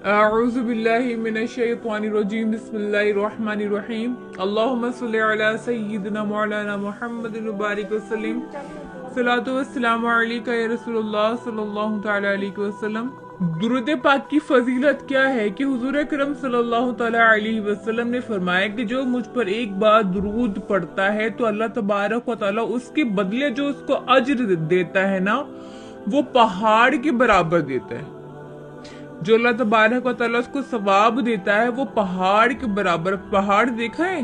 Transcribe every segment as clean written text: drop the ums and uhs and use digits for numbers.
अऊज़ु बिल्लाहि मिनश्शैतानिर्रजीम बिस्मिल्लाहिर्रहमानिर्रहीम अल्लाहुम्मा सल्लि अला सय्यिदिना मौलाना मुहम्मदिन व बारिक वसल्लिम सलातु वस्सलामु अलैका या रसूलुल्लाह सल्लल्लाहु तआला अलैहि वसल्लम। दुरूद पाक की फजीलत क्या है कि हुजूर अकरम सल्लल्लाहु तआला अलैहि वसल्लम ने फरमाया कि जो मुझ पर एक बार दुरूद पढ़ता है तो अल्लाह तबारक व तआला उसके बदले जो उसको अज्र देता है ना, वो पहाड़ के बराबर देता है। जो अल्लाह तबारक व तआला उसको सवाब देता है वो पहाड़ के बराबर। पहाड़ देखा है?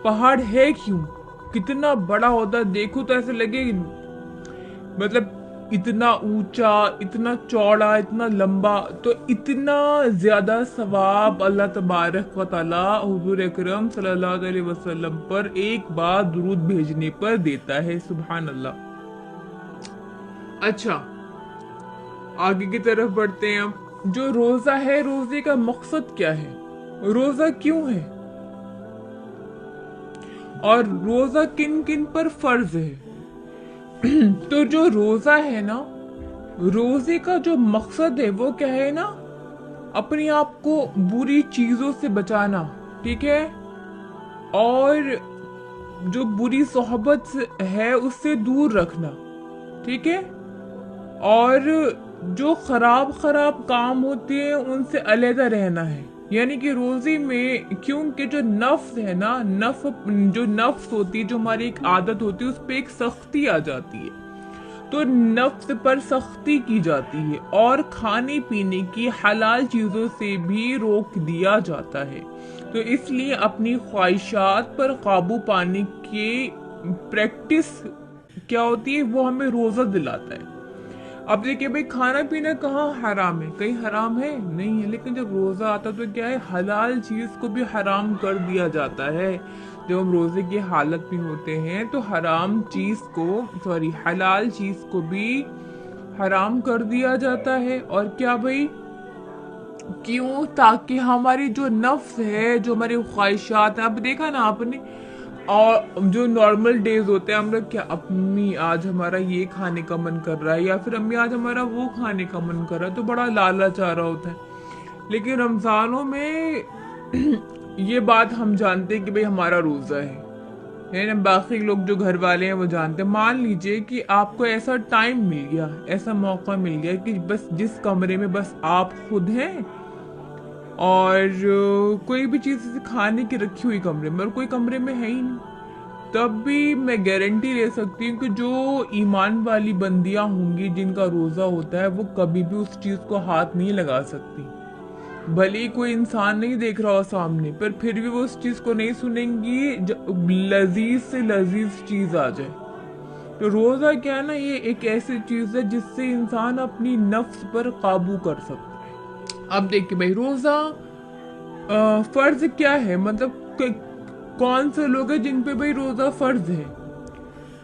पहाड़ है क्यों? कितना बड़ा होता है, देखो तो ऐसे लगे मतलब इतना ऊंचा, इतना चौड़ा, इतना लंबा, तो इतना ज्यादा सवाब अल्लाह तबारक व तआला हुजूर अकरम सल्लल्लाहु अलैहि वसल्लम पर एक बार दुरूद भेजने पर देता है। सुभान अल्लाह। अच्छा, आगे की तरफ बढ़ते हैं। अब जो रोजा है, रोजे का मकसद क्या है? रोजा क्यों है और रोजा किन किन पर फर्ज है? तो जो रोजा है ना, रोजे का जो मकसद है वो क्या है ना, अपने आप को बुरी चीजों से बचाना, ठीक है, और जो बुरी सोहबत है उससे दूर रखना, ठीक है, और जो खराब खराब काम होते हैं उनसे अलहदा रहना है। यानी कि रोजे में, क्योंकि जो नफ्स है ना, जो नफ्स होती है, जो हमारी एक आदत होती है, उस पर एक सख्ती आ जाती है, तो नफ्स पर सख्ती की जाती है और खाने पीने की हलाल चीजों से भी रोक दिया जाता है। तो इसलिए अपनी ख्वाहिशात पर काबू पाने की प्रैक्टिस क्या होती है, वो हमें रोजा दिलाता है। अब देखिए भाई, खाना पीना कहाँ हराम है? कहीं हराम है? नहीं है। लेकिन जब रोजा आता तो क्या है, हलाल चीज को भी हराम कर दिया जाता है। जब हम रोजे की हालत में होते हैं तो हराम चीज को, सॉरी, हलाल चीज को भी हराम कर दिया जाता है। और क्या भाई, क्यों? ताकि हमारी जो नफ्स है, जो हमारी ख्वाहिशात है, अब देखा ना आपने, और जो नॉर्मल डेज होते हैं हम लोग क्या, अम्मी आज हमारा ये खाने का मन कर रहा है, या फिर अम्मी आज हमारा वो खाने का मन कर रहा है, तो बड़ा लालच आ रहा होता है। लेकिन रमजानों में ये बात हम जानते हैं कि भाई हमारा रोजा है ना। बाकी लोग जो घर वाले हैं वो जानते हैं। मान लीजिए कि आपको ऐसा टाइम मिल गया, ऐसा मौका मिल गया कि बस जिस कमरे में बस आप खुद हैं और कोई भी चीज खाने की रखी हुई कमरे में, और कोई कमरे में है ही नहीं, तब भी मैं गारंटी ले सकती हूँ कि जो ईमान वाली बंदियां होंगी जिनका रोजा होता है, वो कभी भी उस चीज को हाथ नहीं लगा सकती। भले ही कोई इंसान नहीं देख रहा हो सामने, पर फिर भी वो उस चीज को नहीं सुनेंगी जब लजीज से लजीज चीज आ जाए। तो रोजा क्या है ना, ये एक ऐसी चीज है जिससे इंसान अपनी नफ्स पर काबू कर सकता है। अब देखिए भाई, रोजा फर्ज क्या है, मतलब कौन से लोग हैं जिन पे भाई रोजा फर्ज है?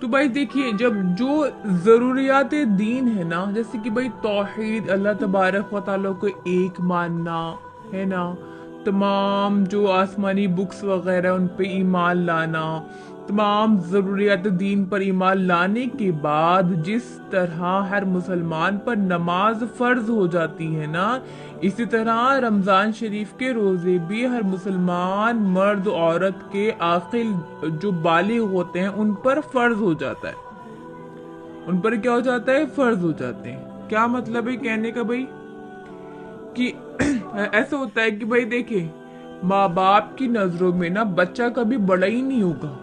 तो भाई देखिए, जब जो जरूरियात दीन है ना, जैसे कि भाई तौहीद, अल्लाह तबारक व तआला को एक मानना है ना, तमाम जो आसमानी बुक्स वगैरह उन पे ईमान लाना, तमाम ज़रूरियात दीन पर ईमान लाने के बाद जिस तरह हर मुसलमान पर नमाज फ़र्ज हो जाती है ना, इसी तरह रमज़ान शरीफ के रोज़े भी हर मुसलमान मर्द औरत के आकिल जो बालिग होते हैं उन पर फ़र्ज हो जाता है। उन पर क्या हो जाता है? फ़र्ज हो जाते हैं। क्या मतलब है कहने का भाई कि ऐसा होता है कि भाई देखिए, माँ बाप की नज़रों में ना बच्चा कभी बड़ा ही नहीं होगा।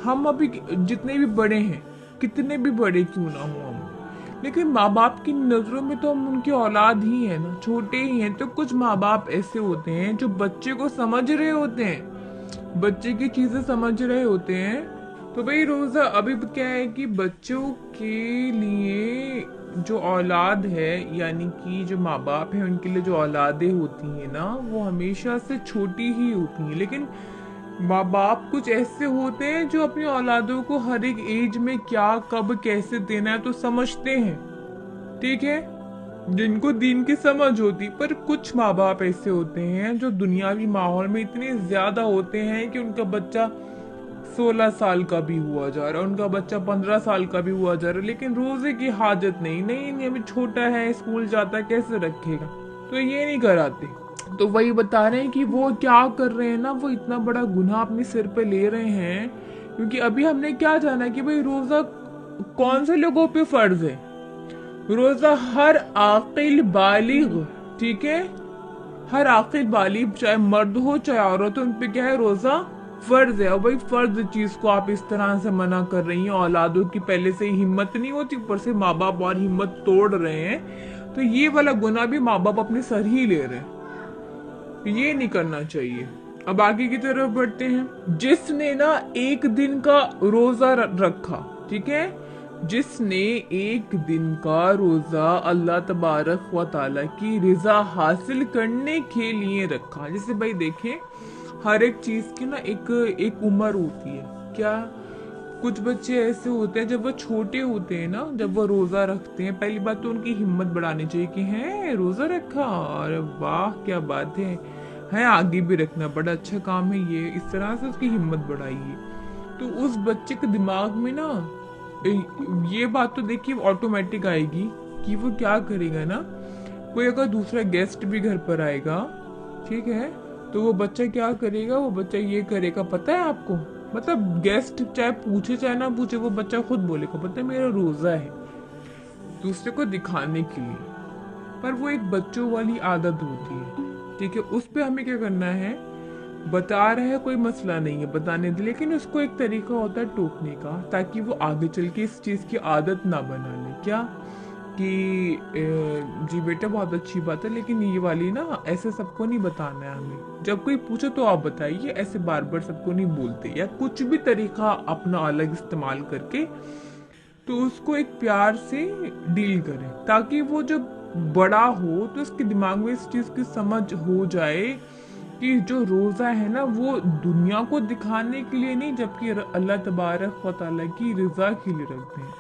हम अभी जितने भी बड़े हैं, कितने भी बड़े क्यों ना हो हम, लेकिन माँ बाप की नजरों में तो हम उनकी औलाद ही है ना, छोटे ही हैं। तो कुछ माँ बाप ऐसे होते हैं जो बच्चे को समझ रहे होते हैं, बच्चे की चीजें समझ रहे होते हैं। तो भाई रोजा अभी क्या है कि बच्चों के लिए जो औलाद है, यानी कि जो माँ बाप है, उनके लिए जो औलादें होती हैं ना, वो हमेशा से छोटी ही होती हैं। लेकिन माँ बाप कुछ ऐसे होते हैं जो अपनी औलादों को हर एक एज में क्या, कब, कैसे देना है तो समझते हैं, ठीक है, जिनको दीन की समझ होती। पर कुछ माँ बाप ऐसे होते हैं जो दुनियावी माहौल में इतने ज्यादा होते हैं कि उनका बच्चा 16 साल का भी हुआ जा रहा है, उनका बच्चा 15 साल का भी हुआ जा रहा है, लेकिन रोजे की हाजत नहीं, नहीं नहीं, अभी छोटा है, स्कूल जाता है, कैसे रखेगा। तो ये नहीं कराते। तो वही बता रहे हैं कि वो क्या कर रहे हैं ना, वो इतना बड़ा गुनाह अपने सिर पे ले रहे हैं। क्योंकि अभी हमने क्या जाना कि भाई रोजा कौन से लोगों पे फर्ज है। रोजा हर आकिल बालिग, ठीक है, हर आकिल बालिग चाहे मर्द हो चाहे औरत हो, उन पे क्या है, रोजा फर्ज है। और भाई फर्ज चीज को आप इस तरह से मना कर रही हैं, औलादों की पहले से ही हिम्मत नहीं होती, ऊपर से माँ बाप और हिम्मत तोड़ रहे हैं, तो ये वाला गुनाह भी माँ बाप अपने सर ही ले रहे हैं। ये नहीं करना चाहिए। अब आगे की तरफ बढ़ते हैं। जिसने ना एक दिन का रोजा रखा, ठीक है, जिसने एक दिन का रोजा अल्लाह तबारक व ताला की रिजा हासिल करने के लिए रखा। जैसे भाई देखें, हर एक चीज की ना एक उम्र होती है। क्या कुछ बच्चे ऐसे होते हैं जब वो छोटे होते हैं ना, जब वो रोजा रखते हैं, पहली बात तो उनकी हिम्मत बढ़ानी चाहिए कि है रोजा रखा, अरे वाह क्या बात है आगे भी रखना, बड़ा अच्छा काम है ये, इस तरह से उसकी हिम्मत बढ़ाइए। तो उस बच्चे के दिमाग में ना ये बात तो देखिए ऑटोमेटिक आएगी कि वो क्या करेगा ना, कोई अगर दूसरा गेस्ट भी घर पर आएगा, ठीक है, तो वो बच्चा क्या करेगा, वो बच्चा ये करेगा, पता है आपको, मतलब गेस्ट चाहे पूछे चाहे ना पूछे, वो बच्चा खुद बोलेगा पता है मेरा रोजा है, दूसरे को दिखाने के लिए। पर वो एक बच्चों वाली आदत होती है, ठीक है, उस पे हमें क्या करना है, बता रहा है कोई मसला नहीं है बताने दे, लेकिन उसको एक तरीका होता है टोकने का, ताकि वो आगे चल के इस चीज की आदत ना बना ले। क्या कि जी बेटा बहुत अच्छी बात है, लेकिन ये वाली ना ऐसे सबको नहीं बताना है हमें, जब कोई पूछे तो आप बताइए, ऐसे बार बार सबको नहीं बोलते, या कुछ भी तरीका अपना अलग इस्तेमाल करके तो उसको एक प्यार से डील करें, ताकि वो जब बड़ा हो तो उसके दिमाग में इस चीज की समझ हो जाए कि जो रोजा है ना वो दुनिया को दिखाने के लिए नहीं, जबकि अल्लाह तबारक व तआला की रजा के लिए रखते हैं,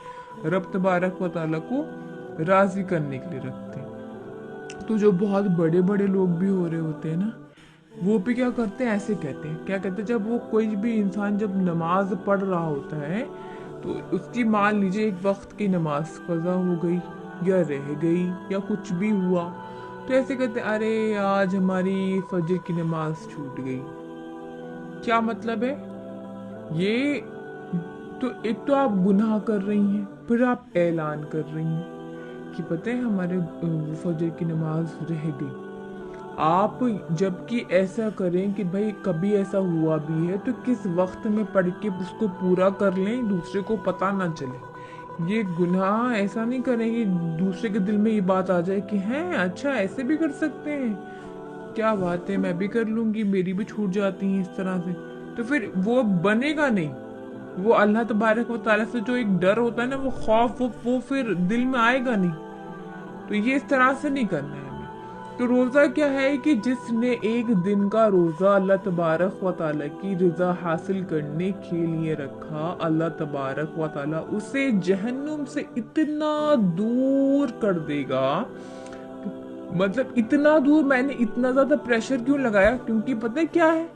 रब तबारक व तआला को राजी करने के लिए रखते हैं। तो जो बहुत बड़े बड़े लोग भी हो रहे होते हैं ना, वो भी क्या करते हैं, ऐसे कहते हैं, क्या कहते हैं, जब वो कोई भी इंसान जब नमाज पढ़ रहा होता है तो उसकी मान लीजिए एक वक्त की नमाज कज़ा हो गई या रह गई या कुछ भी हुआ, तो ऐसे कहते हैं अरे आज हमारी फजर की नमाज छूट गई। क्या मतलब है ये, तो एक तो आप गुनाह कर रही हैं, फिर आप ऐलान कर रही हैं कि पता है हमारे फजर की नमाज रह गई। आप जबकि ऐसा करें कि भाई कभी ऐसा हुआ भी है तो किस वक्त में पढ़ के उसको पूरा कर लें, दूसरे को पता ना चले। ये गुनाह ऐसा नहीं करें कि दूसरे के दिल में ये बात आ जाए कि हैं अच्छा ऐसे भी कर सकते हैं, क्या बात है मैं भी कर लूंगी, मेरी भी छूट जाती है इस तरह से, तो फिर वो बनेगा नहीं। वो अल्लाह तबारक व तआला से जो एक डर होता है ना, वो खौफ, वो फिर दिल में आएगा नहीं। तो ये इस तरह से नहीं करना है हमें। तो रोजा क्या है कि जिसने एक दिन का रोजा अल्लाह तबारक व तआला की रजा हासिल करने के लिए रखा, अल्लाह तबारक व तआला उसे जहन्नुम से इतना दूर कर देगा, मतलब इतना दूर, मैंने इतना ज्यादा प्रेशर क्यों लगाया, क्योंकि पता है क्या है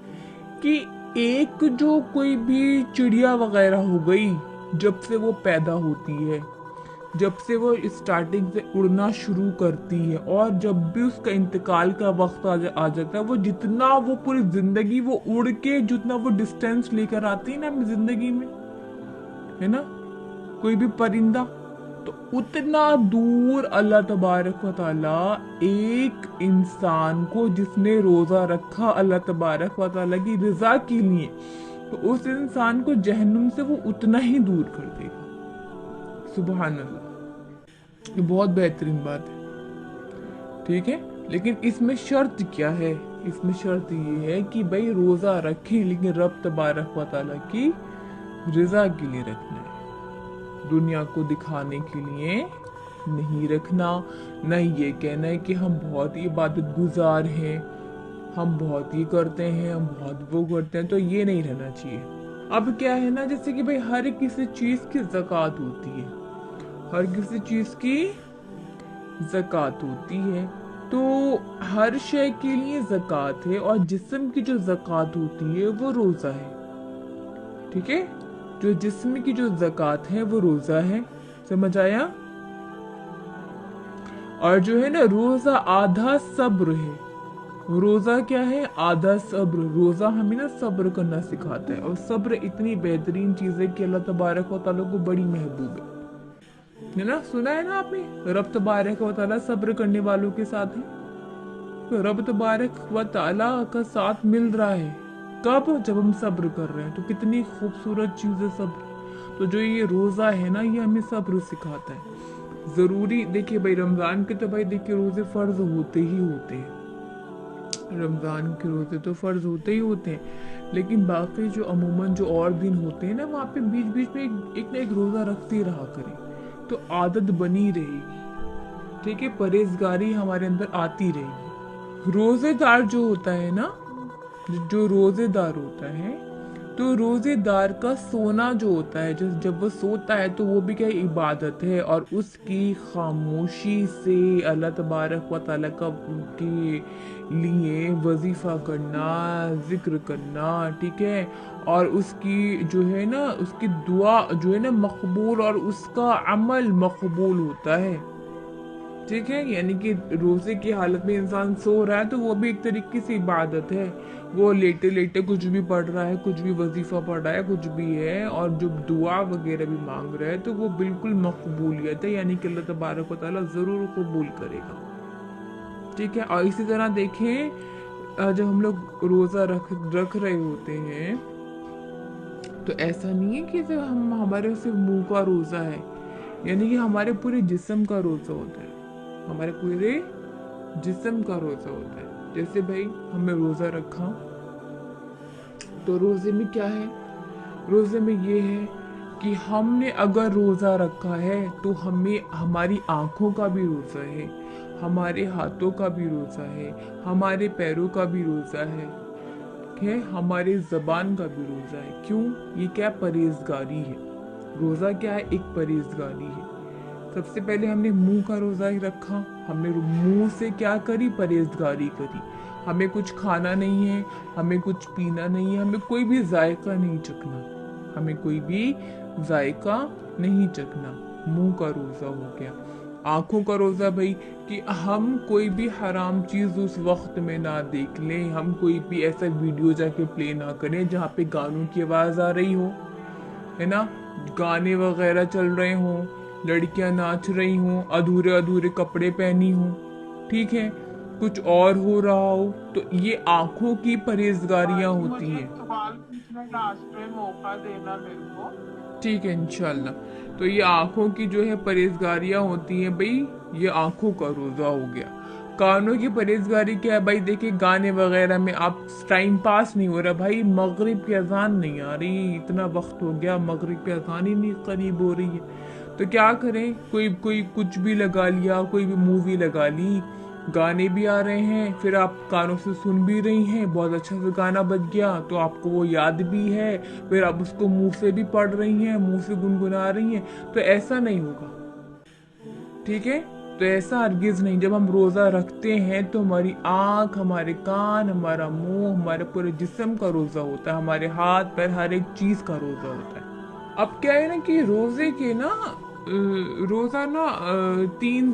कि एक जो कोई भी चिड़िया वगैरह हो गई, जब से वो पैदा होती है, जब से वो स्टार्टिंग से उड़ना शुरू करती है, और जब भी उसका इंतकाल का वक्त आ जाता है, वो जितना वो पूरी जिंदगी वो उड़ के जितना वो डिस्टेंस लेकर आती है ना अपनी जिंदगी में, है ना, कोई भी परिंदा, तो उतना दूर अल्लाह तबारक व तआला एक इंसान को जिसने रोजा रखा अल्लाह तबारक व तआला की रजा के लिए, तो उस इंसान को जहन्नुम से वो उतना ही दूर कर देगा। सुभान अल्लाह, ये बहुत बेहतरीन बात है, ठीक है। लेकिन इसमें शर्त क्या है, इसमें शर्त ये है कि भाई रोजा रखें लेकिन रब तबारक व तआला की रजा के लिए रखना है, दुनिया को दिखाने के लिए नहीं रखना। न ये कहना है कि हम बहुत ही इबादत गुजार हैं, हम बहुत ही करते हैं, हम बहुत वो करते हैं, तो ये नहीं रहना चाहिए। अब क्या है ना, जैसे कि भाई हर किसी चीज की ज़कात होती है, हर किसी चीज की ज़कात होती है, तो हर शय के लिए ज़कात है, और जिस्म की जो ज़कात होती है वो रोज़ा है, ठीक है, जो जिस्म की जो ज़कात है वो रोज़ा है, समझ आया। और जो है ना रोजा आधा सब्र है। रोजा क्या है? आधा सब्र। रोजा हमें ना सब्र करना सिखाता है, और सब्र इतनी बेहतरीन चीज है कि अल्लाह तबारक व तआला को बड़ी महबूब है ना। सुना है ना आपने, रब तबारक व तआला सब्र करने वालों के साथ है। तो रब तबारक व तआला का साथ मिल रहा है कब? जब हम सब्र कर रहे हैं। तो कितनी खूबसूरत चीज है सब्र। तो जो ये रोजा है ना, ये हमें सब्र सिखाता है। जरूरी देखिए भाई, रमजान के तो भाई देखिए रोजे फर्ज होते ही होते हैं। रमजान के रोजे तो फर्ज होते ही होते हैं, लेकिन बाकी जो अमूमन जो और दिन होते हैं ना, वहाँ पे बीच बीच में एक ना एक रोजा रखते रहा करें, तो आदत बनी रहेगी। ठीक है, परहेजगारी हमारे अंदर आती रहेगी। रोजेदार जो होता है ना, जो रोजेदार होता है, तो रोजेदार का सोना जो होता है, जब वो सोता है तो वो भी क्या इबादत है, और उसकी खामोशी से अल्लाह तबारक व तआला का के लिए वजीफा करना, जिक्र करना, ठीक है, और उसकी जो है ना, उसकी दुआ जो है ना मकबूल, और उसका अमल मकबूल होता है। ठीक है, यानी कि रोजे की हालत में इंसान सो रहा है तो वो भी एक तरीके से इबादत है। वो लेटे लेटे कुछ भी पढ़ रहा है, कुछ भी वजीफा पढ़ रहा है, कुछ भी है, और जो दुआ वगैरह भी मांग रहा है, तो वो बिल्कुल मकबूलियत है, यानी कि अल्लाह तबारक व तआला जरूर कबूल करेगा। ठीक है, और इसी तरह देखें, जब हम लोग रोजा रख रहे होते हैं, तो ऐसा नहीं है कि जब हमारे सिर्फ मुंह का रोजा है, यानी कि हमारे पूरे जिस्म का रोजा होता है। हमारे पूरे जिस्म का रोजा होता है। जैसे भाई हमने रोजा रखा, तो रोजे में क्या है? रोजे में ये है कि हमने अगर रोजा रखा है तो हमें हमारी आंखों का भी रोजा है, हमारे हाथों का भी रोजा है, हमारे पैरों का भी रोजा है, हमारे जबान का भी रोजा है। क्यों? ये क्या परहेजगारी है। रोजा क्या है? एक परहेजगारी है। सबसे पहले हमने मुंह का रोजा ही रखा, हमने मुंह से क्या करी? परहेजगारी करी। हमें कुछ खाना नहीं है, हमें कुछ पीना नहीं है, हमें कोई भी जायका नहीं चखना, हमें कोई भी जायका नहीं चखना। मुंह का रोजा हो गया। आंखों का रोजा भाई कि हम कोई भी हराम चीज उस वक्त में ना देख लें, हम कोई भी ऐसा वीडियो जाके प्ले ना करें जहाँ पे गानों की आवाज आ रही हो, है ना, गाने वगैरह चल रहे हों, लड़कियां नाच रही हों, अधूरे अधूरे कपड़े पहनी हों, ठीक है, कुछ और हो रहा हो, तो ये आंखों की परहेजगारियां होती हैं। सवाल पूछने का लास्ट में मौका देना मेरे को। ठीक है, इंशाल्लाह। तो ये आंखों की जो है परहेजगारियां होती हैं भाई, ये आंखों का रोजा हो गया। कानों की परहेजगारी क्या है भाई? देखिए गाने वगैरह में आप टाइम पास नहीं हो रहा भाई, मगरिब की अजान नहीं आ रही, इतना वक्त हो गया, मगरिब की अजान ही नहीं करीब हो रही है, तो क्या करें? कोई कोई कुछ भी लगा लिया, कोई भी मूवी लगा ली, गाने भी आ रहे हैं, फिर आप कानों से सुन भी रही हैं, बहुत अच्छा सा गाना बज गया तो आपको वो याद भी है, फिर आप उसको मुंह से भी पढ़ रही हैं, मुंह से गुनगुना रही हैं, तो ऐसा नहीं होगा। ठीक है, तो ऐसा हरगिज नहीं। जब हम रोजा रखते हैं तो हमारी आंख, हमारे कान, हमारा मुंह, हमारे पूरे जिस्म का रोजा होता है, हमारे हाथ पैर, हर एक चीज का रोजा होता है। अब क्या है ना कि रोजे के ना रोजा ना तीन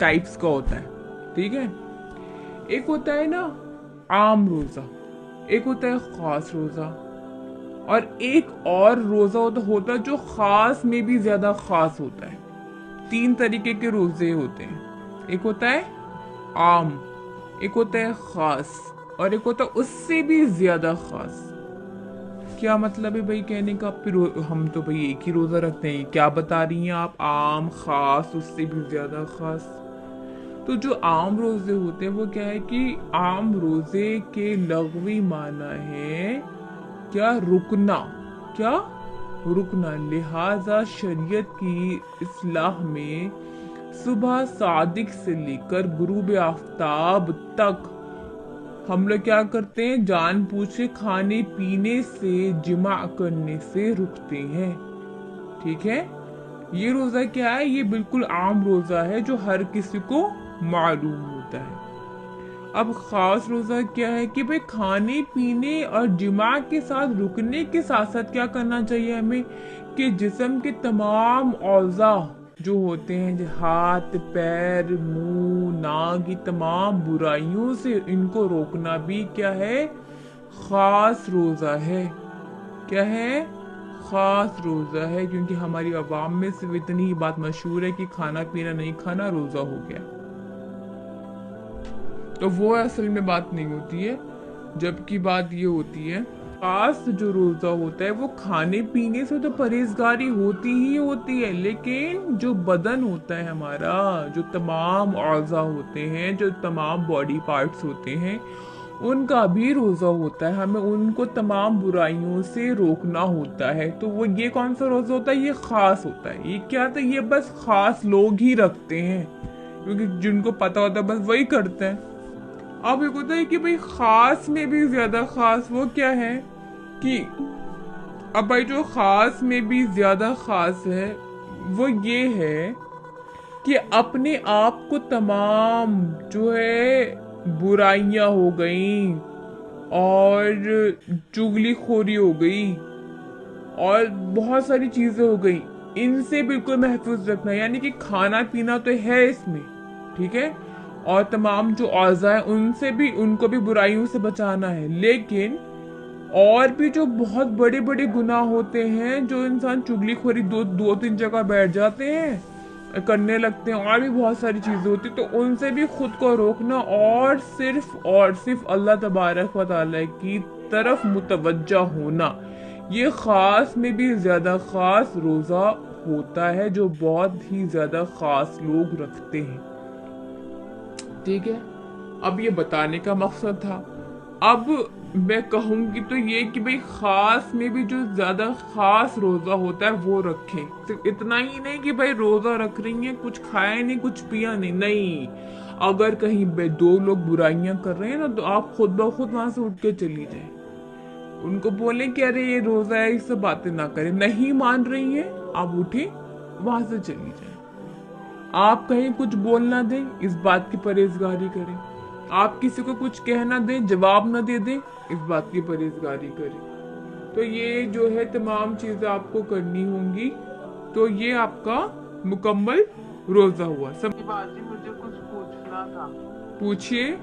टाइप्स का होता है। ठीक है, एक होता है ना आम रोजा, एक होता है खास रोजा, और एक और रोजा होता जो खास में भी ज्यादा खास होता है। तीन तरीके के रोजे होते हैं, एक होता है आम, एक होता है खास, और एक होता है उससे भी ज्यादा खास। क्या मतलब है भाई कहने का? फिर हम तो भाई एक ही रोजा रखते हैं, क्या बता रही हैं आप? आम, खास, उससे भी ज्यादा खास। तो जो आम रोजे होते हैं वो क्या है कि आम रोजे के लग़वी माना है क्या? रुकना। क्या? रुकना। लिहाजा शरीयत की इस्लाह में सुबह सादिक से लेकर गुरूब आफ्ताब तक हम लोग क्या करते हैं? जान पूछ के खाने पीने से, जिमा करने से रुकते हैं। ठीक है, ये रोजा क्या है? ये बिल्कुल आम रोजा है जो हर किसी को मालूम होता है। अब खास रोजा क्या है कि भाई खाने पीने और जिमा के साथ रुकने के साथ साथ क्या करना चाहिए हमें कि जिस्म के तमाम औज़ा जो होते हैं, जो हाथ पैर मुंह नाक, ये तमाम बुराइयों से इनको रोकना भी क्या है, खास रोजा है। क्या है? खास रोजा है, क्योंकि हमारी अवाम में सिर्फ इतनी ही बात मशहूर है कि खाना पीना नहीं खाना रोजा हो गया, तो वो असल में बात नहीं होती है। जबकि बात ये होती है, खास जो रोजा होता है वो खाने पीने से तो परहेजगारी होती ही होती है, लेकिन जो बदन होता है हमारा, जो तमाम औज़ा होते हैं, जो तमाम बॉडी पार्ट्स होते हैं, उनका भी रोजा होता है। हमें उनको तमाम बुराइयों से रोकना होता है। तो वो ये कौन सा रोजा होता है? ये खास होता है। ये क्या था? ये बस खास लोग ही रखते हैं, क्योंकि जिनको पता होता है बस वही करते हैं। अब एक होता है कि भाई खास में भी ज्यादा खास वो क्या है कि अब भाई जो खास में भी ज्यादा खास है वो ये है कि अपने आप को तमाम जो है बुराइयां हो गई और चुगलीखोरी हो गई और बहुत सारी चीजें हो गई, इनसे बिल्कुल महफूज रखना। यानी कि खाना पीना तो है इसमें, ठीक है, और तमाम जो औज़ा है उनसे भी, उनको भी बुराइयों से बचाना है। लेकिन और भी जो बहुत बड़े बड़े गुनाह होते हैं, जो इंसान चुगलीखोरी दो तीन जगह बैठ जाते हैं करने लगते हैं, और भी बहुत सारी चीजें होती, तो उनसे भी खुद को रोकना और सिर्फ अल्लाह तबारक व तआला की तरफ मुतवज्जा होना। ये खास में भी ज्यादा खास रोजा होता है, जो बहुत ही ज्यादा खास लोग रखते हैं। ठीक है, अब ये बताने का मकसद था। अब मैं कहूंगी तो ये कि भाई खास में भी जो ज्यादा खास रोजा होता है वो रखें। सिर्फ इतना ही नहीं कि भाई रोजा रख रही हैं, कुछ खाया नहीं कुछ पिया नहीं। अगर कहीं दो लोग बुराइयां कर रहे हैं ना, तो आप खुद ब खुद वहां से उठ के चली जाए, उनको बोलें कि अरे ये रोजा है, इससे बातें ना करें। नहीं मान रही हैं, आप उठे वहां से चली जाए। आप कहीं कुछ बोलना दें, इस बात की परहेजगारी करें। आप किसी को कुछ कहना दें, जवाब न दे दें, इस बात की परहेजगारी करें। तो ये जो है तमाम चीजें आपको करनी होंगी। तो ये आपका मुकम्मल रोजा हुआ। सब बाजी, मुझे कुछ पूछना था। पूछिए।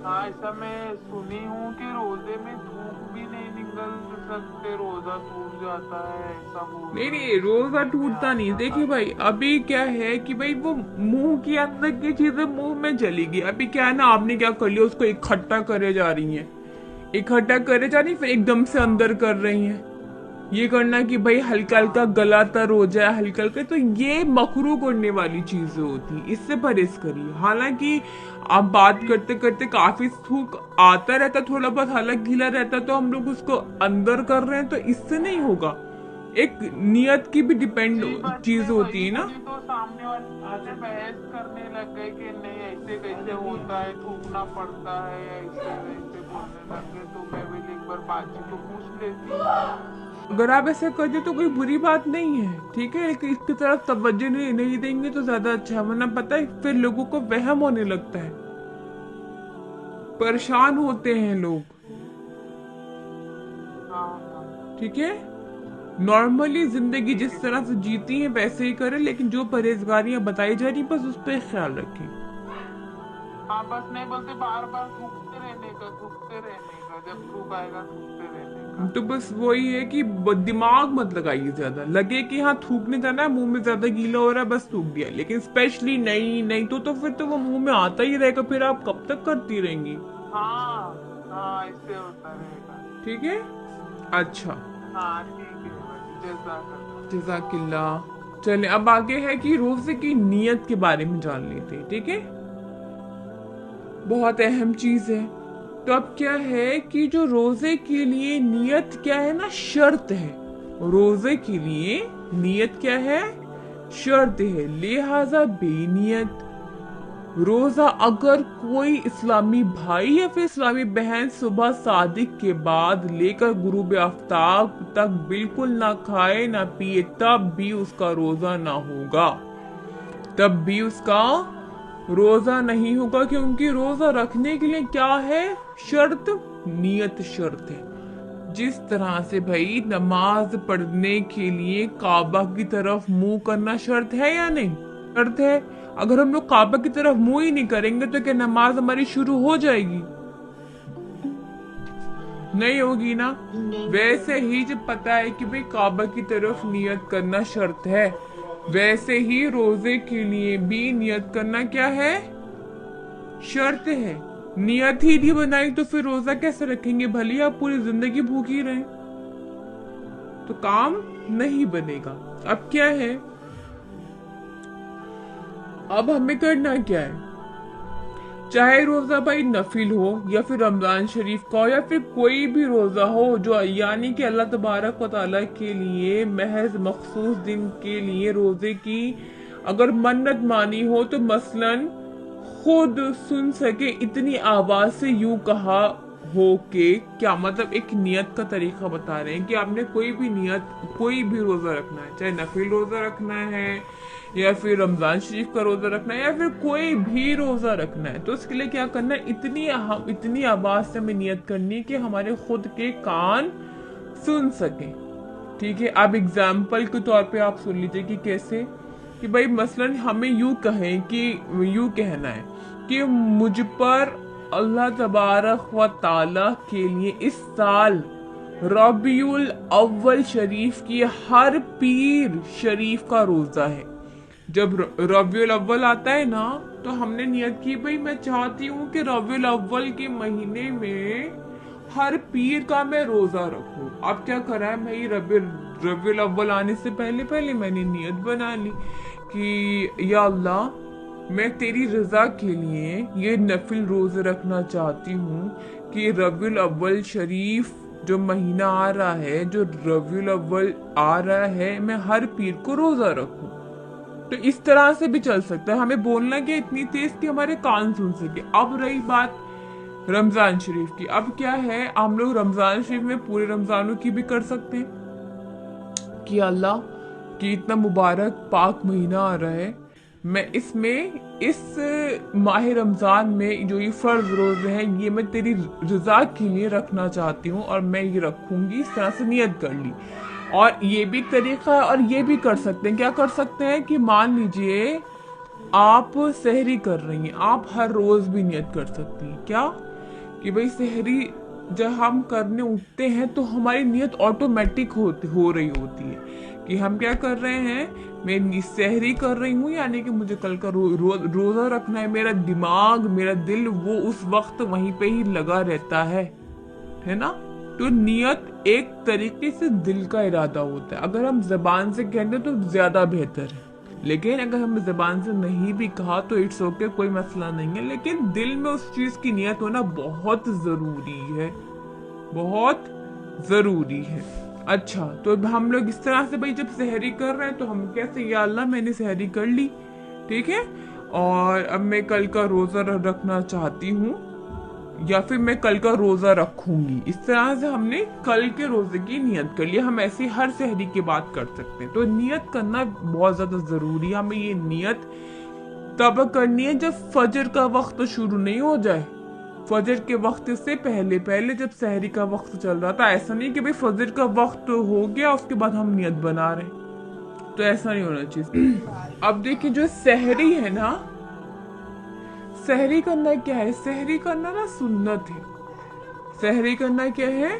हाँ, ऐसा मैं सुनी हूँ कि रोजे में थूक भी नहीं निकल सकते, रोजा टूट जाता है, ऐसा नहीं, रोजा टूटता नहीं। देखिए भाई, अभी क्या है कि भाई वो मुंह के अंदर की चीजें मुंह में चली गई। अभी क्या है ना, आपने क्या कर लिया, उसको इकट्ठा करे जा रही हैं, फिर एकदम से अंदर कर रही हैं। ये करना कि भाई हल्का हल्का गला तर हो जाए, हल्का हल्का, तो ये मकरू करने वाली चीजें होती, इससे परहेज करिए। हालांकि आप बात करते करते काफी थूक आता रहता, थोड़ा बहुत हलक गीला रहता, तो हम लोग उसको अंदर कर रहे हैं, तो इससे नहीं होगा। एक नियत की भी डिपेंड चीज होती है ना। तो सामने वाले बहस करने लग गए कि नहीं ऐसे कैसे होता है, थूकना पड़ता है, ऐसे वैसे बोलने लग गए। तो मैं भी एक बार बातचीत तो पूछ लेती। अगर आप ऐसे कर दे तो कोई बुरी बात नहीं है, ठीक है, लेकिन इसकी तरफ तवज्जो नहीं देंगे तो ज्यादा अच्छा है। वरना पता है फिर लोगों को वहम होने लगता है, परेशान होते हैं लोग। ठीक है, नॉर्मली जिंदगी जिस तरह से जीती है वैसे ही करें, लेकिन जो परहेजगारियां बताई जा रही बस उस पर ख्याल रखें। हाँ, बस नहीं बोलते बार बार थूकते रहने का, जब थूक आएगा थूकते रहने का। तो बस वही है कि दिमाग मत लगाइए ज्यादा। लगे कि हाँ थूकने जाना है, मुंह में ज्यादा गीला हो रहा है, बस थूक दिया, लेकिन स्पेशली नहीं तो फिर तो वो मुंह में आता ही रहेगा, फिर आप कब तक करती रहेंगी। हाँ, इससे होता रहेगा। ठीक है, अच्छा, हाँ ठीक है, जज़ाकिल्लाह। चले अब आगे है कि रोजे की नियत के बारे में जान लेते हैं। ठीक है, बहुत अहम चीज है। तो अब क्या है कि जो रोजे के लिए नियत क्या है ना, शर्त है। रोजे के लिए नियत क्या है, शर्त है। लिहाजा बेनियत रोजा अगर कोई इस्लामी भाई या फिर इस्लामी बहन सुबह सादिक के बाद लेकर गुरूब आफ्ताब तक बिल्कुल ना खाए ना पिए, तब भी उसका रोजा ना होगा, तब भी उसका रोजा नहीं होगा। क्योंकि रोजा रखने के लिए क्या है शर्त, नियत शर्त है। जिस तरह से भाई नमाज पढ़ने के लिए काबा की तरफ मुंह करना शर्त है या नहीं? शर्त है। अगर हम लोग काबा की तरफ मुंह ही नहीं करेंगे तो क्या नमाज हमारी शुरू हो जाएगी? नहीं होगी ना। वैसे ही जब पता है कि भाई काबा की तरफ नियत करना शर्त है, वैसे ही रोजे के लिए भी नियत करना क्या है? शर्त है। नियत ही नहीं बनाई तो फिर रोजा कैसे रखेंगे? भले आप पूरी जिंदगी भूखी रहें तो काम नहीं बनेगा। अब क्या है? अब हमें करना क्या है? चाहे रोजा भाई नफिल हो या फिर रमजान शरीफ का हो या फिर कोई भी रोजा हो जो यानी कि अल्लाह तबारक व तआला के लिए महज मखसूस दिन के लिए रोजे की अगर मन्नत मानी हो तो मसलन खुद सुन सके इतनी आवाज से यूं कहा हो के, क्या मतलब एक नियत का तरीका बता रहे हैं कि आपने कोई भी नियत कोई भी रोजा रखना है, चाहे नफिल रोजा रखना है या फिर रमजान शरीफ का रोजा रखना है या फिर कोई भी रोजा रखना है, तो उसके लिए क्या करना है? इतनी आवाज से हमें नियत करनी है कि हमारे खुद के कान सुन सके। ठीक है, अब एग्जाम्पल के तौर पे आप सुन लीजिए कि कैसे, कि भाई मसलन हमें यूं कहें कि यूं कहना है कि मुझ पर अल्लाह तबारक व ताला के लिए इस साल रबीउल अव्वल शरीफ की हर पीर शरीफ का रोजा है। जब रबीउल अव्वल आता है ना तो हमने नियत की भाई मैं चाहती हूँ कि रबीउल अव्वल के महीने में हर पीर का मैं रोजा रखूं। अब क्या करा है भाई, रबीउल अव्वल आने से पहले पहले मैंने नियत बना ली कि या अल्लाह मैं तेरी रजा के लिए ये नफिल रोजे रखना चाहती हूँ कि रबीउल अव्वल शरीफ जो महीना आ रहा है, जो रबीउल अव्वल आ रहा है, मैं हर पीर को रोजा रखूं। तो इस तरह से भी चल सकता है। हमें बोलना क्या इतनी तेज कि हमारे कान सुन सके। अब रही बात रमजान शरीफ की, अब क्या है, हम लोग रमजान शरीफ में पूरे रमजानों की भी कर सकते हैं कि अल्लाह कि इतना मुबारक पाक महीना आ रहा है, मैं इसमें इस माह रमजान में जो ये फर्ज रोजे हैं ये मैं तेरी रजा के लिए रखना चाहती हूँ और मैं ये रखूंगी। इस तरह से नियत कर ली। और ये भी तरीका है और ये भी कर सकते हैं। क्या कर सकते हैं कि मान लीजिए आप सहरी कर रही हैं, आप हर रोज भी नियत कर सकती हैं। क्या कि भाई सहरी जब हम करने उठते हैं तो हमारी नियत ऑटोमेटिक हो रही होती है कि हम क्या कर रहे हैं, मैं सहरी कर रही हूँ यानी कि मुझे कल का रोजा रखना है। मेरा दिमाग मेरा दिल वो उस वक्त वहीं पे ही लगा रहता है ना। तो नियत एक तरीके से दिल का इरादा होता है। अगर हम जबान से कहते तो ज्यादा बेहतर है, लेकिन अगर हम जबान से नहीं भी कहा तो इट्स ओके, कोई मसला नहीं है। लेकिन दिल में उस चीज की नियत होना बहुत जरूरी है, बहुत जरूरी है। अच्छा, तो हम लोग इस तरह से भाई जब सहरी कर रहे हैं तो हम कैसे, या अल्लाह मैंने सहरी कर ली, ठीक है, और अब मैं कल का रोजा रखना चाहती हूँ या फिर मैं कल का रोजा रखूंगी। इस तरह से हमने कल के रोजे की नियत कर लिया। हम ऐसे हर सहरी की बात कर सकते हैं। तो नियत करना बहुत ज्यादा जरूरी है। हमें ये नियत तब करनी है जब फजर का वक्त शुरू नहीं हो जाए, फजर के वक्त से पहले पहले जब सहरी का वक्त चल रहा था। ऐसा नहीं कि भाई फजर का वक्त हो गया उसके बाद हम नियत बना रहे, तो ऐसा नहीं होना चाहिए। अब देखिए जो सहरी है ना, सहरी करना क्या है? सहरी करना ना सुन्नत है। सहरी करना क्या है?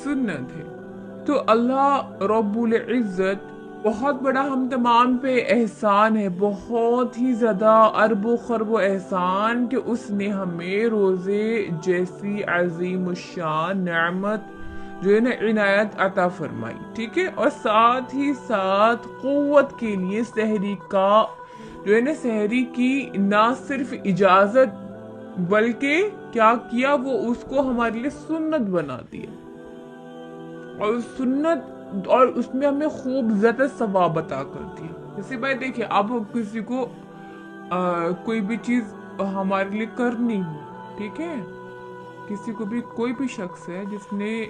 सुन्नत है। तो अल्लाह रब्बुल इज्जत बहुत बड़ा हम तमाम पे एहसान है, बहुत ही ज्यादा अरबों खरबों एहसान कि उसने हमें रोजे जैसी अजीम शान नेमत जो है ना इनायत अता फरमाई, ठीक है। और साथ ही साथ कुव्वत के लिए सहरी का जो है ना, सहरी की ना सिर्फ इजाजत बल्कि क्या किया, वो उसको हमारे लिए सुन्नत बना दिया। और सुन्नत और उसमें हमें खूब ज्यादा सवाब अता कर दिया। जैसे भाई देखिए, अब किसी को कोई भी चीज हमारे लिए करनी हो, ठीक है, किसी को भी कोई भी शख्स है जिसने,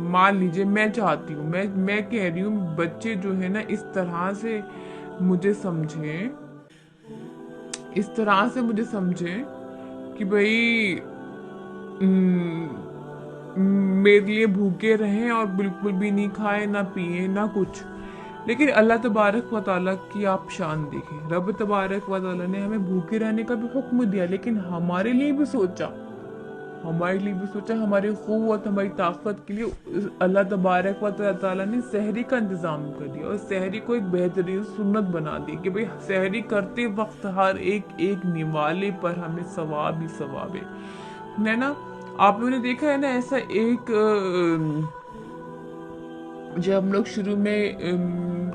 मान लीजिए मैं चाहती हूँ, मैं कह रही हूँ बच्चे जो है ना इस तरह से मुझे समझे, इस तरह से मुझे समझे कि भाई मेरे लिए भूखे रहें और बिल्कुल भी नहीं खाए ना पिए ना कुछ। लेकिन अल्लाह तबारक व तआला की आप शान देखें, रब तबारक व तआला ने हमें भूखे रहने का भी हुक्म दिया, लेकिन हमारे लिए भी सोचा, हमारी क़ुव्वत, हमारी ताकत के लिए अल्लाह तबारक व तआला ने सहरी का इंतज़ाम कर दिया और सहरी को एक बेहतरीन सुन्नत बना दी कि भाई सहरी करते वक्त हर एक एक निवाले पर हमें सवाब ही सवाब है ना। आप लोगों ने देखा है ना ऐसा एक जब हम लोग शुरू में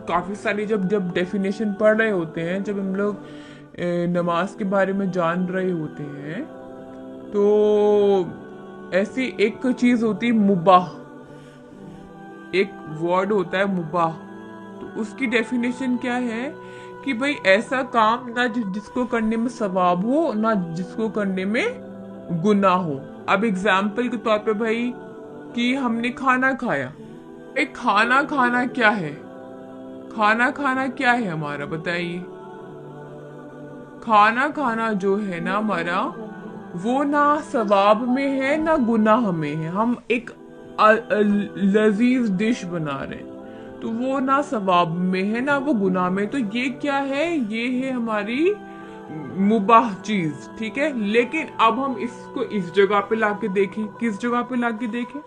काफ़ी सारी जब डेफिनेशन पढ़ रहे होते हैं, जब हम लोग नमाज के बारे में जान रहे होते हैं, तो ऐसी एक चीज़ होती है मुबाह, एक वर्ड होता है मुबाह। तो उसकी डेफिनेशन क्या है कि भाई ऐसा काम ना जिसको करने में सवाब हो ना जिसको करने में गुनाह हो। अब एग्जाम्पल के तौर पे भाई कि हमने खाना खाया, एक खाना खाना क्या है, खाना खाना क्या है हमारा, बताइए। खाना खाना जो है ना हमारा, वो ना सवाब में है ना गुनाह में है। हम एक लजीज डिश बना रहे हैं, तो वो ना सवाब में है ना वो गुनाह में। तो ये क्या है, ये है हमारी मुबाह चीज, ठीक है। लेकिन अब हम इसको इस जगह पे लाके देखें, किस जगह पे लाके देखें,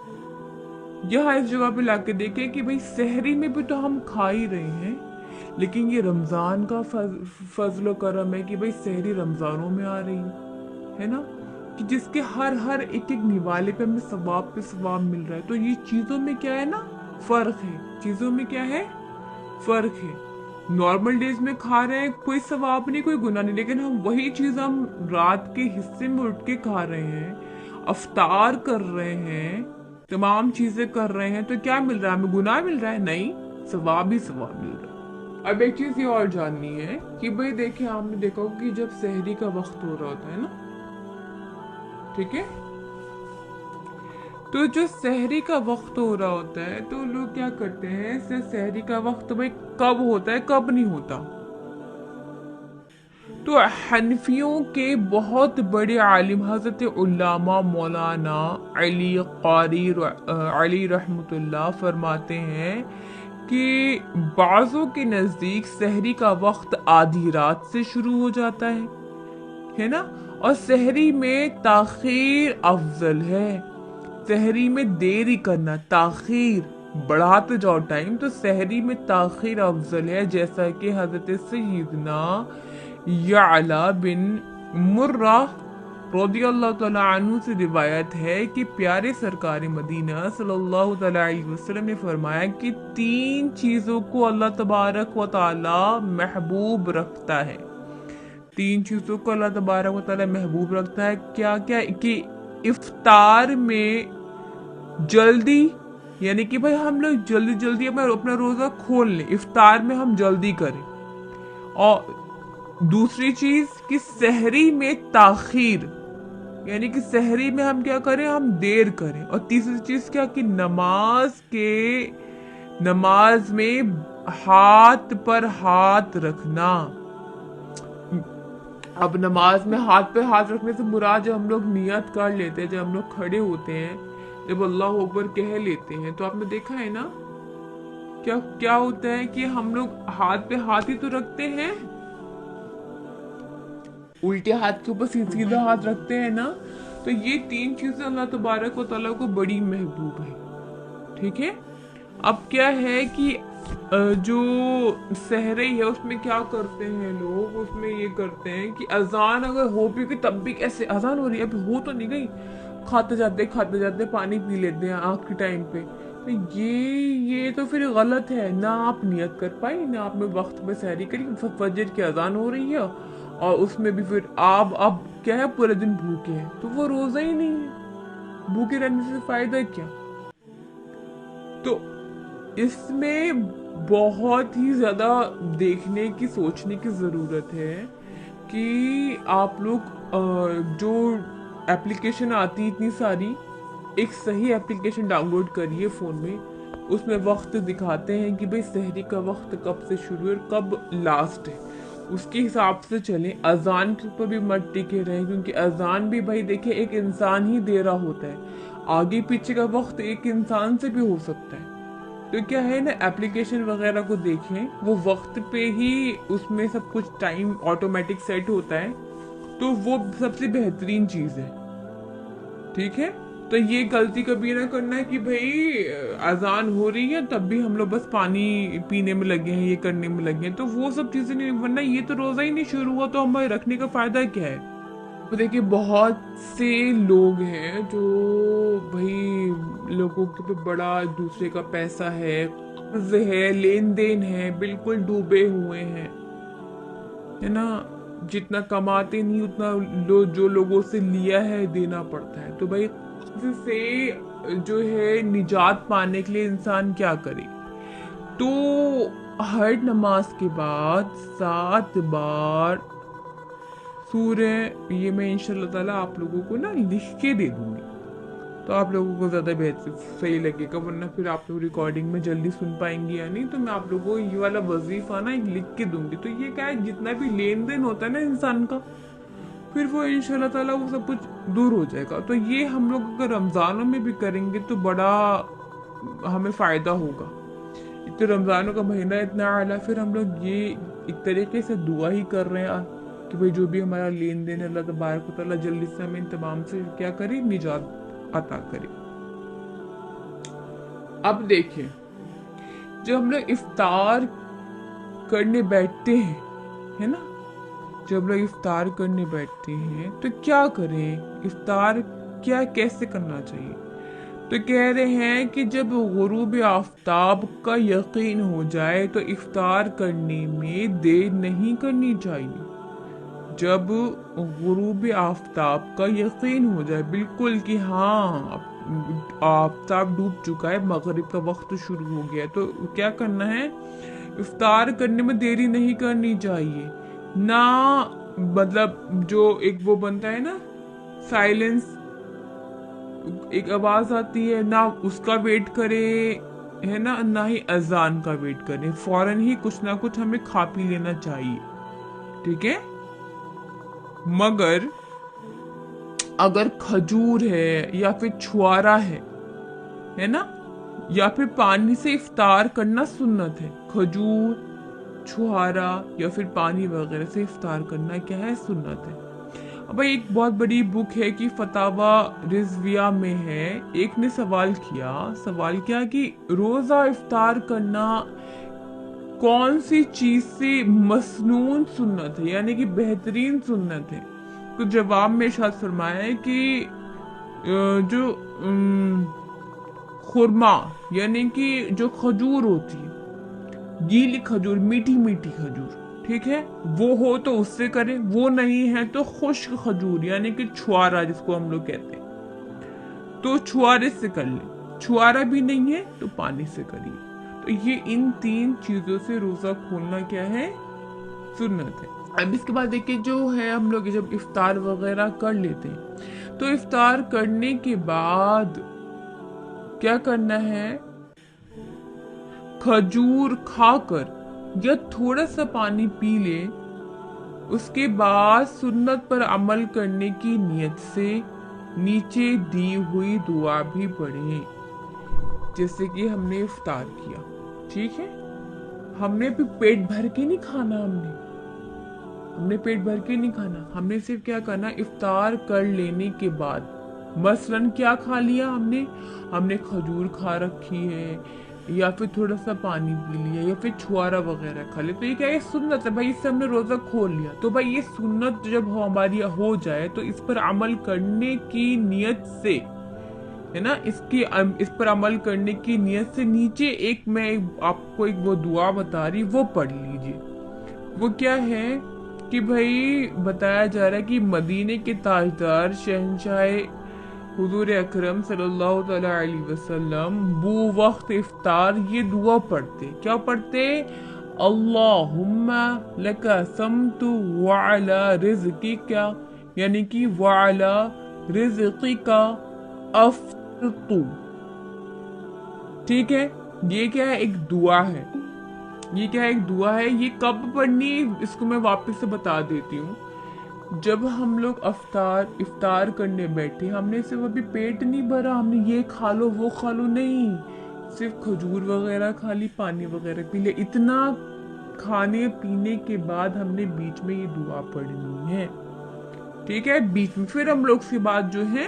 यहाँ इस जगह पे लाके देखें कि भाई सहरी में भी तो हम खा ही रहे हैं, लेकिन ये रमजान का फजल करम है कि भाई सहरी रमजानों में आ रही है ना, कि जिसके हर एक एक निवाले पे हमें सवाब पे सवाब मिल रहा है। तो ये चीजों में क्या है ना, फर्क है, चीजों में क्या है, फर्क है। नॉर्मल डेज में खा रहे हैं, कोई सवाब नहीं कोई गुनाह नहीं, लेकिन हम वही चीज हम रात के हिस्से में उठ के खा रहे हैं, अफ्तार कर रहे हैं, तमाम चीजें कर रहे हैं, तो क्या मिल रहा है हमें, गुनाह मिल रहा है? नहीं, सवाब ही सवाब मिल रहा है। अब एक चीज ये और जाननी है कि भाई देखिए, आपने देखा होगा कि जब सहरी का वक्त हो रहा होता है ना, ठीक है, तो जो सहरी का वक्त हो रहा होता है तो लोग क्या करते हैं, सहरी का वक्त भाई कब होता है कब नहीं होता। तो हनफियों के बहुत बड़े आलिम हजरत उल्लामा मौलाना अली क़ारी अली रहमतुल्लाह फरमाते हैं कि बाज़ों के नज़दीक सहरी का वक्त आधी रात से शुरू हो जाता है ना, और सहरी में ताखीर अफजल है। सहरी में देरी करना, ताखीर बढ़ाते जाओ टाइम, तो सहरी में ताखीर अफजल है, जैसा कि हजरत सय्यदना यअला बिन मुर्रा रज़ियल्लाहु तआला अन्हु से रिवायत है कि प्यारे सरकार मदीना सल्लल्लाहु अलैहि वसल्लम ने फरमाया कि 3 चीजों को अल्लाह तबारक व तआला महबूब रखता है। 3 चीजों को अल्लाह तबारक व तआला महबूब रखता है। क्या क्या? कि इफ्तार में जल्दी, यानी कि भाई हम लोग जल्दी जल्दी अपना रोजा खोल लें, इफ्तार में हम जल्दी करें। और दूसरी चीज कि सहरी में ताखीर, यानी कि सहरी में हम क्या करें, हम देर करें। और तीसरी चीज क्या, कि नमाज में हाथ पर हाथ रखना। अब नमाज में हाथ पे हाथ रखने से मुराद जब हम लोग नियत कर लेते हैं, जब हम लोग खड़े होते हैं, जब अल्लाह अकबर कह लेते हैं, तो आपने देखा है ना क्या क्या होता है कि हम लोग हाथ पे हाथ ही तो रखते हैं, उल्टे हाथ के ऊपर सीधा हाथ रखते हैं ना। तो ये 3 चीजें अल्लाह तबारक व तआला को बड़ी महबूब है, ठीक है। अब क्या है कि जो सहरे है उसमें क्या करते हैं लोग, उसमें ये करते हैं कि अजान अगर हो भी कि तब भी कैसे अजान हो रही है, अभी हो तो नहीं गई, खाते जाते पानी पी लेते हैं आखिरी टाइम पे। तो ये तो फिर गलत है ना, आप नियत कर पाई ना आपने वक्त में सहरी करी, फजर की अजान हो रही है और उसमें भी फिर आप अब क्या है पूरे दिन भूखे हैं, तो वो रोजा ही नहीं है, भूखे रहने से फायदा क्या। तो इसमें बहुत ही ज्यादा देखने की सोचने की जरूरत है कि आप लोग जो एप्लीकेशन आती है इतनी सारी, एक सही एप्लीकेशन डाउनलोड करिए फोन में, उसमें वक्त दिखाते हैं कि भाई सहरी का वक्त कब से शुरू है और कब लास्ट है, उसके हिसाब से चलें। अजान के ऊपर भी मत टिके रहें, क्योंकि अजान भी भाई देखिए एक इंसान ही दे रहा होता है। आगे पीछे का वक्त एक इंसान से भी हो सकता है। तो क्या है ना, एप्लीकेशन वगैरह को देखें, वो वक्त पे ही उसमें सब कुछ टाइम ऑटोमेटिक सेट होता है, तो वो सबसे बेहतरीन चीज है। ठीक है, तो ये गलती कभी ना करना है कि भाई अजान हो रही है तब भी हम लोग बस पानी पीने में लगे हैं, ये करने में लगे हैं, तो वो सब चीजें नहीं, वरना ये तो रोजा ही नहीं शुरू हुआ तो हमें रखने का फायदा क्या है। तो देखिए बहुत से लोग हैं जो भाई लोगों के पे बड़ा दूसरे का पैसा है, कर्ज है, लेन देन है, बिल्कुल डूबे हुए हैं, है ना। जितना कमाते नहीं उतना जो लोगों से लिया है देना पड़ता है। तो भाई कर्ज से जो है निजात पाने के लिए इंसान क्या करे, तो हर नमाज के बाद 7 बार सूर्य, ये मैं इंशाल्लाह ताला आप लोगों को ना लिख के दे दूंगी, तो आप लोगों को ज्यादा बेहतर सही लगेगा, वरना फिर आप लोग रिकॉर्डिंग में जल्दी सुन पाएंगे या नहीं। तो मैं आप लोगों को ये वाला वजीफा ना लिख के दूंगी। तो ये क्या है, जितना भी लेन देन होता है ना इंसान का, फिर वो इंशाल्लाह ताला वो सब कुछ दूर हो जाएगा। तो ये हम लोग अगर रमजानों में भी करेंगे तो बड़ा हमें फायदा होगा। एक तो रमजानों का महीना इतना आला, फिर हम लोग ये एक तरीके से दुआ ही कर रहे हैं कि भाई जो भी हमारा लेन देन है अल्लाह तबारक व तआला जल्दी से हमें तमाम से क्या करे, निजात अता करे। अब देखिए, जब हम लोग इफ्तार करने बैठते हैं, है ना, जब हम लोग इफ्तार करने बैठते हैं तो क्या करें, इफ्तार क्या कैसे करना चाहिए। तो कह रहे हैं कि जब गुरूब आफ्ताब का यकीन हो जाए तो इफ्तार करने में देर नहीं करनी चाहिए। जब गुरूब आफ्ताब का यकीन हो जाए बिल्कुल कि हाँ आफ्ताब डूब चुका है, मगरिब का वक्त शुरू हो गया, तो क्या करना है, इफ्तार करने में देरी नहीं करनी चाहिए ना। मतलब जो एक वो बनता है ना साइलेंस, एक आवाज आती है ना, उसका वेट करे, है ना ही अजान का वेट करे, फौरन ही कुछ ना कुछ हमें खा पी लेना चाहिए। ठीक है, मगर अगर खजूर है या फिर छुआरा है ना, या फिर पानी से इफ्तार करना सुन्नत है। खजूर, छुआरा या फिर पानी वगैरह से इफ्तार करना क्या है, सुन्नत है। अब एक बहुत बड़ी बुक है कि फतावा रिजविया में है, एक ने सवाल किया कि रोजा इफ्तार करना कौन सी चीज से मसनून सुन्नत है, यानी कि बेहतरीन सुन्नत है। तो जवाब में इरशाद फरमाया है कि जो खुरमा यानी कि जो खजूर होती है, गीली खजूर, मीठी मीठी खजूर, ठीक है, वो हो तो उससे करें, वो नहीं है तो खुश्क खजूर यानी कि छुआरा जिसको हम लोग कहते हैं, तो छुआरे से कर ले। छुआरा भी नहीं है तो पानी से करिए। तो ये इन 3 चीजों से रोजा खोलना क्या है, सुन्नत है। अब इसके बाद देखिए जो है, हम लोग जब इफ्तार वगैरह कर लेते हैं तो इफ्तार करने के बाद क्या करना है, खजूर खाकर या थोड़ा सा पानी पी ले, उसके बाद सुन्नत पर अमल करने की नियत से नीचे दी हुई दुआ भी पढ़े, जैसे कि हमने इफ्तार किया। ठीक है, हमने भी पेट भर के नहीं खाना, हमने पेट भर के नहीं खाना, हमने सिर्फ क्या करना, इफ्तार कर लेने के बाद मसलन क्या खा लिया, हमने खजूर खा रखी है या फिर थोड़ा सा पानी पी लिया या फिर छुआरा वगैरह खा लिया, तो ये क्या है, सुन्नत है भाई, इससे हमने रोजा खोल लिया। तो भाई ये सुन्नत जब हमारी हो जाए तो इस पर अमल करने की नियत से, है ना, इस पर अमल करने की नियत से नीचे मैं आपको एक वो दुआ बता रही, वो पढ़ लीजिए। वो क्या है कि भाई बताया जा रहा है कि मदीने के ताजदार शहंशाह हुजूर अकरम सल्लल्लाहु अलैहि वसल्लम बू वक्त इफ्तार ये दुआ पढ़ते, क्या पढ़ते, अल्लाहुम्मा लका समतु व अला रिज़्क़िका, यानी कि व अला रिज़्क़िका अफ्तरतु। ठीक है, ये क्या है, एक दुआ है, ये क्या है, एक दुआ है। ये कब पढ़नी, इसको मैं वापस से बता देती हूँ। جب ہم لوگ افطار کرنے بیٹھے، ہم نے صرف ابھی پیٹ نہیں بھرا، ہم نے یہ کھا لو وہ کھا لو نہیں، صرف کھجور وغیرہ کھا لی، پانی وغیرہ پی لے، اتنا کھانے پینے کے بعد ہم نے بیچ میں یہ دعا پڑھنی ہے، ٹھیک ہے؟ بیچ میں پھر ہم لوگ اس کے بعد جو ہے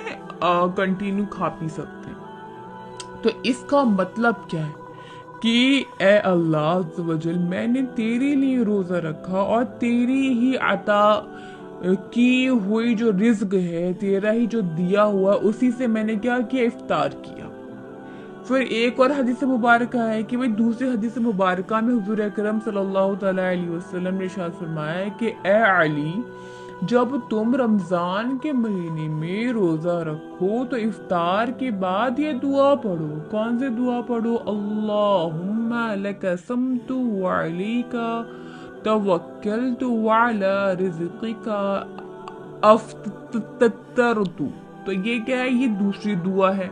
کنٹینیو کھا پی سکتے ہیں۔ تو اس کا مطلب کیا ہے کہ اے اللہ عز و جل، میں نے تیرے لیے روزہ رکھا اور تیری ہی عطا کی ہوئی جو رزق ہے، تیرا ہی جو دیا ہوا، اسی سے میں نے کیا کیا، افطار کیا۔ پھر ایک اور حدیث مبارکہ ہے کہ دوسری حدیث مبارکہ میں حضور اکرم صلی اللہ تعالیٰ علیہ وسلم نے ارشاد فرمایا ہے کہ اے علی، جب تم رمضان کے مہینے میں روزہ رکھو تو افطار کے بعد یہ دعا پڑھو۔ کون سے دعا پڑھو؟ اللہم لک صمت وعلیک توکلت وعلی رزقک افطرت۔ تو یہ کیا ہے؟ یہ دوسری دعا ہے۔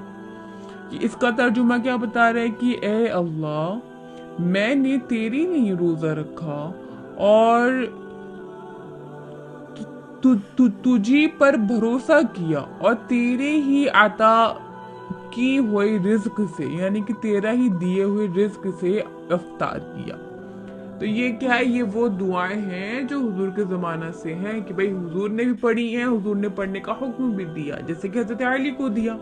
اس کا ترجمہ کیا بتا رہا ہے کہ اے اللہ، میں نے تیرے لیے روزہ رکھا اور تجھی پر بھروسہ کیا اور تیرے ہی عطا کی ہوئی رزق سے، یعنی کہ تیرا ہی دیے ہوئے رزق سے افطار کیا۔ تو یہ کیا ہے؟ یہ وہ دعائیں ہیں جو حضور کے زمانہ سے ہیں کہ بھئی حضور نے بھی پڑھی ہیں، حضور نے پڑھنے کا حکم بھی دیا، جیسے کہ حضرت علی کو دیا۔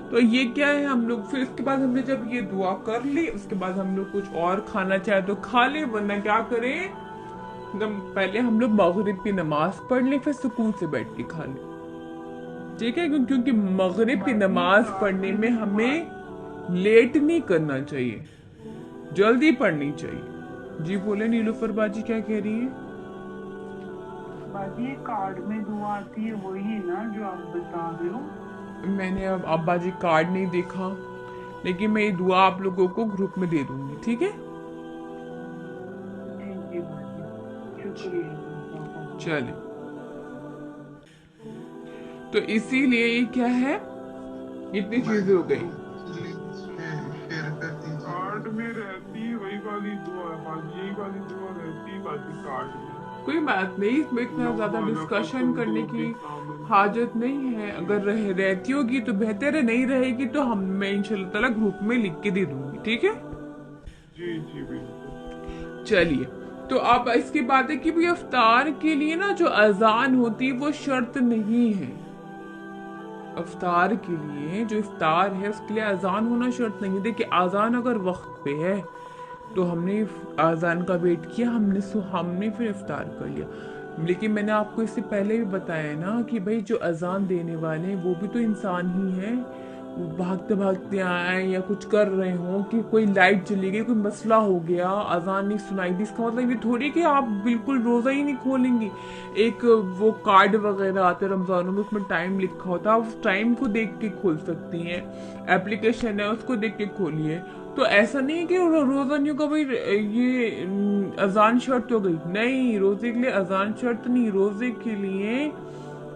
تو یہ کیا ہے؟ ہم لوگ پھر اس کے بعد ہم نے جب یہ دعا کر لی، اس کے بعد ہم لوگ کچھ اور کھانا چاہے تو کھا لیں، ورنہ کیا کریں، پہلے ہم لوگ مغرب کی نماز پڑھ لیں، پھر سکون سے بیٹھ کے کھا لیں، ٹھیک ہے؟ کیونکہ مغرب کی نماز پڑھنے میں ہمیں لیٹ نہیں کرنا چاہیے، جلدی پڑھنی چاہیے۔ جی بولے نیلوفر باجی کیا کہہ رہی ہیں؟ باجی کارڈ میں دعا آتی ہے وہی نا جو آپ بتا رہے ہو؟ میں نے اب باجی کارڈ نہیں دیکھا، لیکن میں یہ دعا آپ لوگوں کو گروپ میں دے دوں گی، ٹھیک ہے؟ جی باجی، شکریہ۔ چلے، تو اسی لیے یہ کیا ہے، اتنی چیزیں ہو گئی۔ کارڈ میں رہتی ہے وہی والی دعا ہے باجی، یہی والی دعا رہتی ہے باجی کارڈ میں۔ کوئی بات نہیں، اس میں اتنا زیادہ ڈسکشن کرنے کی حاجت نہیں ہے، اگر رہتی ہوگی تو بہتر ہے، نہیں رہے گی تو میں انشاءاللہ تعالیٰ گروپ میں لکھ کے دے دوں گی، ٹھیک ہے؟ جی جی بالکل۔ چلیے، تو اب اس کی بات ہے کہ بھی افطار کے لیے نا جو اذان ہوتی وہ شرط نہیں ہے۔ افطار کے لیے جو افطار ہے اس کے لیے اذان ہونا شرط نہیں ہے۔ دیکھیں، اذان اگر وقت پہ ہے تو ہم نے اذان کا ویٹ کیا، ہم نے پھر افطار کر لیا۔ لیکن میں نے آپ کو اس سے پہلے بھی بتایا نا کہ بھئی جو اذان دینے والے ہیں وہ بھی تو انسان ہی ہیں، بھاگتے بھاگتے آئیں یا کچھ کر رہے ہوں، کہ کوئی لائٹ چلی گئی، کوئی مسئلہ ہو گیا، اذان نہیں سنائی دی، اس کا مطلب یہ تھوڑی کہ آپ بالکل روزہ ہی نہیں کھولیں گی۔ ایک وہ کارڈ وغیرہ آتے رمضانوں میں، اس میں ٹائم لکھا ہوتا ہے، آپ اس ٹائم کو دیکھ کے کھول سکتی ہیں، اپلیکیشن ہے اس کو دیکھ کے کھولیے۔ تو ایسا نہیں ہے کہ روزہ نہیں ہوگا بھائی یہ اذان شرط ہو گئی، نہیں، روزے کے لیے اذان شرط نہیں، روزے کے لیے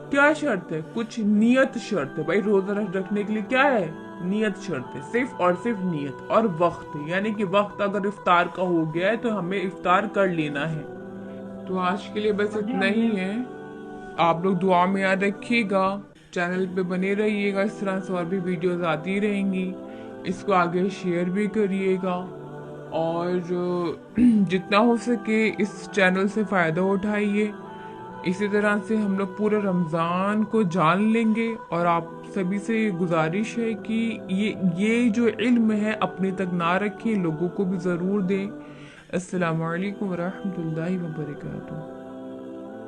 کیا شرط ہے؟ کچھ نیت شرط ہے۔ بھائی روزہ رکھنے کے لیے کیا ہے؟ نیت شرط ہے، صرف اور صرف نیت، اور وقت، یعنی کہ وقت اگر افطار کا ہو گیا ہے تو ہمیں افطار کر لینا ہے۔ تو آج کے لیے بس اتنا ہی ہے، آپ لوگ دعا میں یاد رکھیے گا، چینل پہ بنے رہیے گا، اس طرح سے اور بھی ویڈیوز آتی رہیں گی، اس کو آگے شیئر بھی کریے گا، اور جتنا ہو سکے اس چینل سے فائدہ اٹھائیے۔ اسی طرح سے ہم لوگ پورے رمضان کو جان لیں گے، اور آپ سبھی سے گزارش ہے کہ یہ جو علم ہے اپنے تک نہ رکھیں، لوگوں کو بھی ضرور دیں۔ السلام علیکم ورحمۃ اللہ وبرکاتہ۔